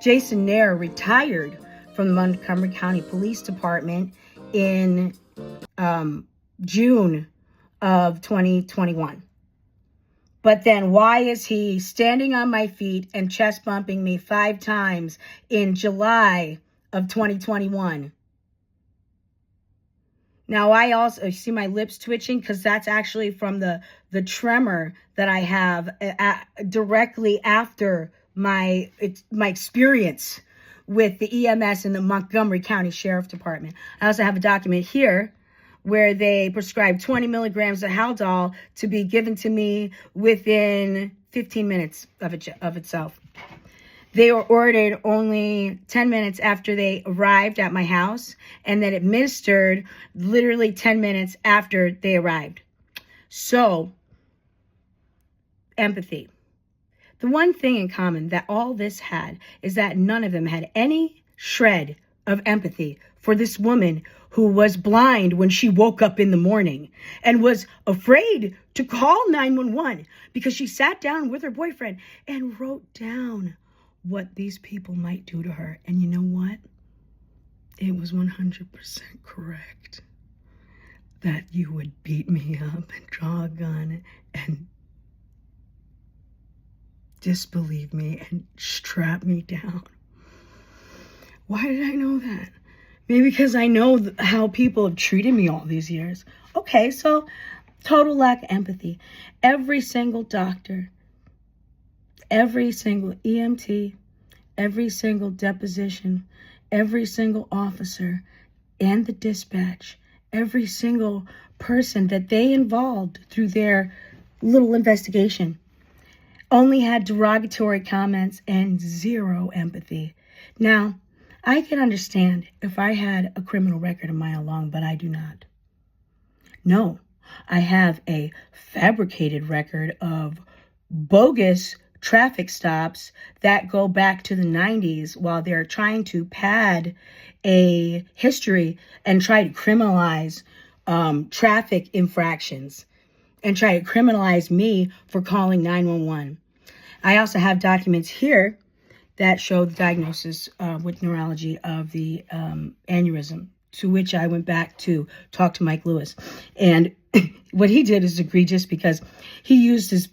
Jason Nair retired from the Montgomery County Police Department in June of 2021. But then why is he standing on my feet and chest bumping me 5 times in July of 2021? Now, I also see my lips twitching because that's actually from the tremor that I have directly after my experience with the EMS and the Montgomery County Sheriff Department. I also have a document here where they prescribed 20 milligrams of Haldol to be given to me within 15 minutes of itself. They were ordered only 10 minutes after they arrived at my house, and then administered literally 10 minutes after they arrived. So, empathy. The one thing in common that all this had is that none of them had any shred of empathy for this woman who was blind when she woke up in the morning and was afraid to call 911 because she sat down with her boyfriend and wrote down what these people might do to her. And you know what? It was 100% correct that you would beat me up and draw a gun and disbelieve me and strap me down. Why did I know that? Maybe because I know how people have treated me all these years. Okay, so total lack of empathy. Every single doctor, every single EMT, every single deposition, every single officer, and the dispatch, every single person that they involved through their little investigation only had derogatory comments and zero empathy. Now, I can understand if I had a criminal record a mile long, but I do not. No, I have a fabricated record of bogus traffic stops that go back to the 90s while they're trying to pad a history and try to criminalize traffic infractions and try to criminalize me for calling 911. I also have documents here that show the diagnosis with neurology of the aneurysm, to which I went back to talk to Mike Lewis. And what he did is egregious because he used his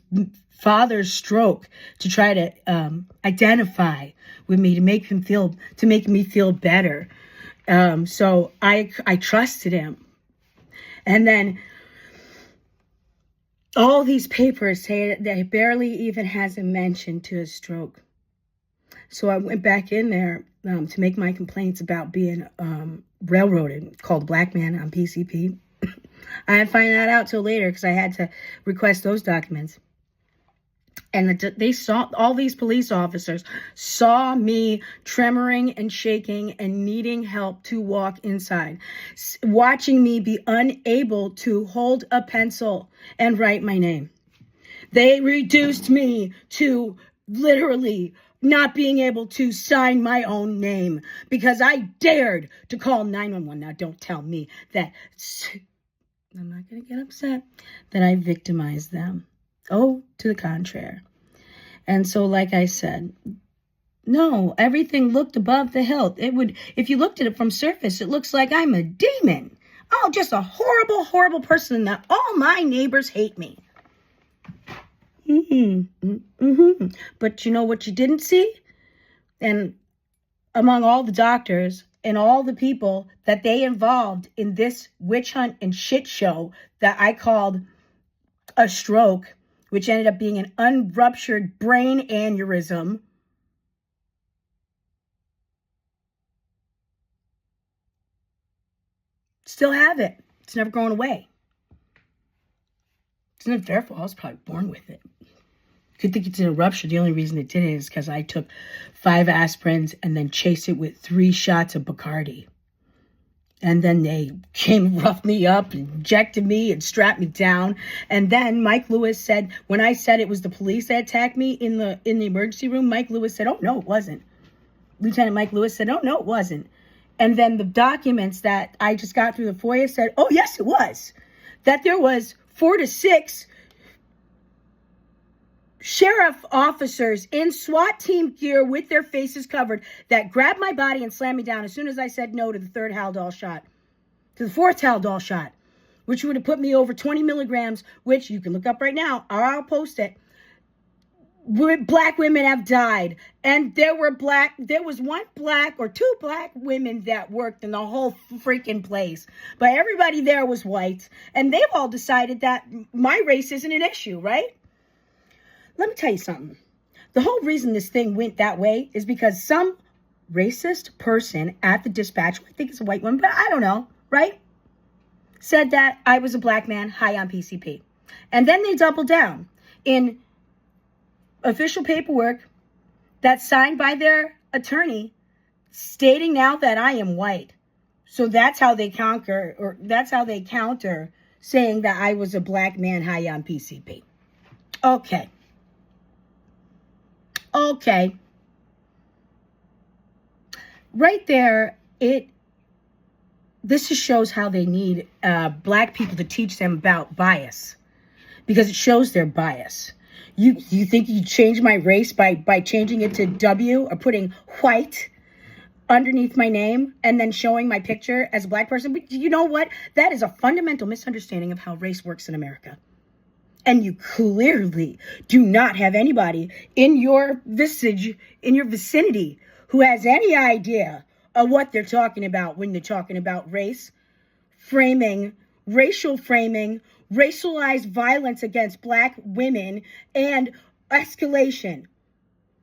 father's stroke to try to identify with me, to make me feel better. So I trusted him. And then all these papers say that he barely even has a mention to his stroke. So I went back in there to make my complaints about being railroaded, called Black Man on PCP. I didn't find that out till later because I had to request those documents. And they saw, all these police officers saw me tremoring and shaking and needing help to walk inside, watching me be unable to hold a pencil and write my name. They reduced me to literally not being able to sign my own name because I dared to call 911. Now, don't tell me that. I'm not going to get upset that I victimized them. Oh, to the contrary. And so, like I said, no, everything looked above the hilt. It would, if you looked at it from surface, it looks like I'm a demon. Oh, just a horrible, horrible person that all my neighbors hate me. But you know what you didn't see? And among all the doctors and all the people that they involved in this witch hunt and shit show that I called a stroke, which ended up being an unruptured brain aneurysm, still have it. It's never going away. It's not their fault. I was probably born with it. Could think it's an rupture. The only reason it didn't is because I took 5 aspirins and then chased it with 3 shots of Bacardi. And then they came, roughed me up, injected me, and strapped me down. And then Mike Lewis said, when I said it was the police that attacked me in the emergency room, Mike Lewis said, "Oh, no, it wasn't." Lieutenant Mike Lewis said, "Oh, no, it wasn't." And then the documents that I just got through the FOIA said, "Oh, yes, it was." That there was 4 to 6 sheriff officers in SWAT team gear with their faces covered that grabbed my body and slammed me down as soon as I said no to the third Haldol shot, to the fourth Haldol shot, which would have put me over 20 milligrams, which you can look up right now, or I'll post it. Black women have died, and there was one black or two black women that worked in the whole freaking place, but everybody there was white, and they've all decided that my race isn't an issue, right? Let me tell you something. The whole reason this thing went that way is because some racist person at the dispatch, I think it's a white woman, but I don't know, right? Said that I was a black man high on PCP. And then they doubled down in official paperwork that's signed by their attorney stating now that I am white. So that's how they counter saying that I was a black man high on PCP. Okay. Right there, this just shows how they need black people to teach them about bias, because it shows their bias. You think you change my race by changing it to W or putting white underneath my name and then showing my picture as a black person? But you know what? That is a fundamental misunderstanding of how race works in America. And you clearly do not have anybody in your vicinity who has any idea of what they're talking about when they're talking about race, framing, racial framing, racialized violence against black women, and escalation.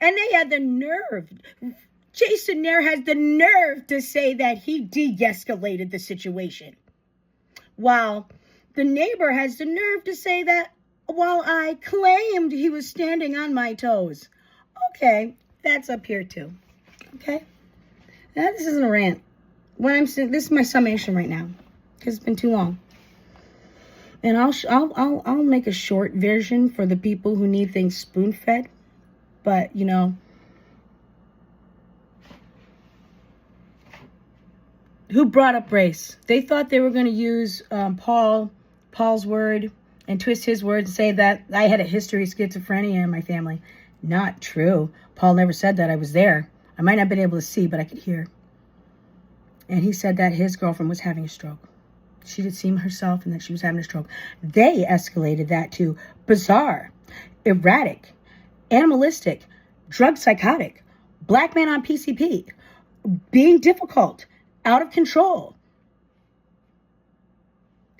And they had the nerve. Jason Nair has the nerve to say that he de-escalated the situation, while the neighbor has the nerve to say that while I claimed he was standing on my toes. Okay, that's up here too. Okay, now this isn't a rant. This is my summation right now, because it's been too long. And I'll make a short version for the people who need things spoon-fed. But you know, who brought up race? They thought they were going to use Paul's word and twist his words and say that I had a history of schizophrenia in my family. Not true. Paul never said that. I was there. I might not have been able to see, but I could hear. And he said that his girlfriend was having a stroke. She did see herself and that she was having a stroke. They escalated that to bizarre, erratic, animalistic, drug psychotic, black man on PCP, being difficult, out of control,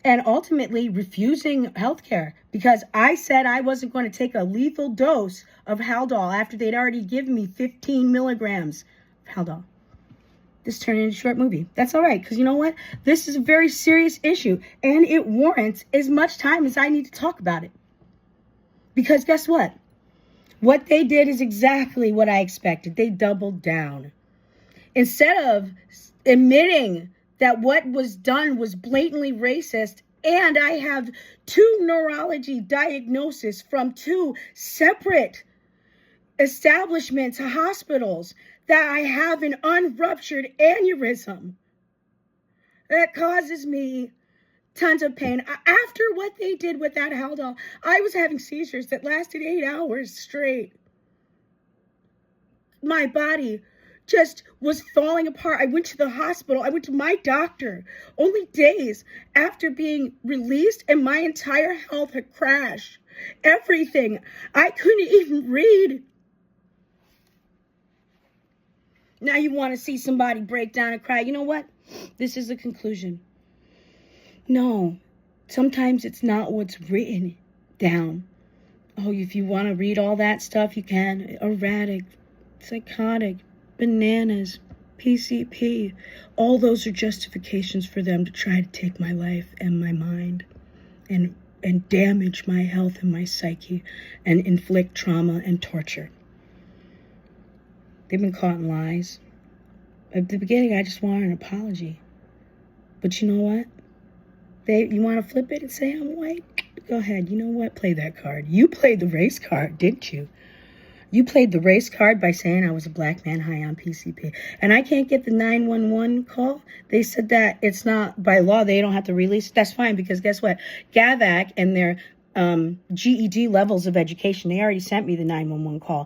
and ultimately refusing healthcare because I said I wasn't going to take a lethal dose of Haldol after they'd already given me 15 milligrams of Haldol. This turned into a short movie. That's all right, because you know what? This is a very serious issue, and it warrants as much time as I need to talk about it. Because guess what? What they did is exactly what I expected. They doubled down. Instead of admitting that what was done was blatantly racist, and I have 2 neurology diagnoses from 2 separate establishments, hospitals, that I have an unruptured aneurysm that causes me tons of pain. After what they did with that Haldol, I was having seizures that lasted 8 hours straight. My body just was falling apart. I went to the hospital. I went to my doctor only days after being released, and my entire health had crashed. Everything. I couldn't even read. Now you want to see somebody break down and cry. You know what? This is the conclusion. No, sometimes it's not what's written down. Oh, if you want to read all that stuff, you can. Erratic, psychotic, bananas, PCP. All those are justifications for them to try to take my life and my mind and damage my health and my psyche and inflict trauma and torture. They've been caught in lies. At the beginning, I just wanted an apology. But you know what? You want to flip it and say I'm white? Go ahead. You know what? Play that card. You played the race card, didn't you? You played the race card by saying I was a black man high on PCP. And I can't get the 911 call. They said that it's not by law. They don't have to release it. That's fine, because guess what? GAVAC and their GED levels of education. They already sent me the 911 call.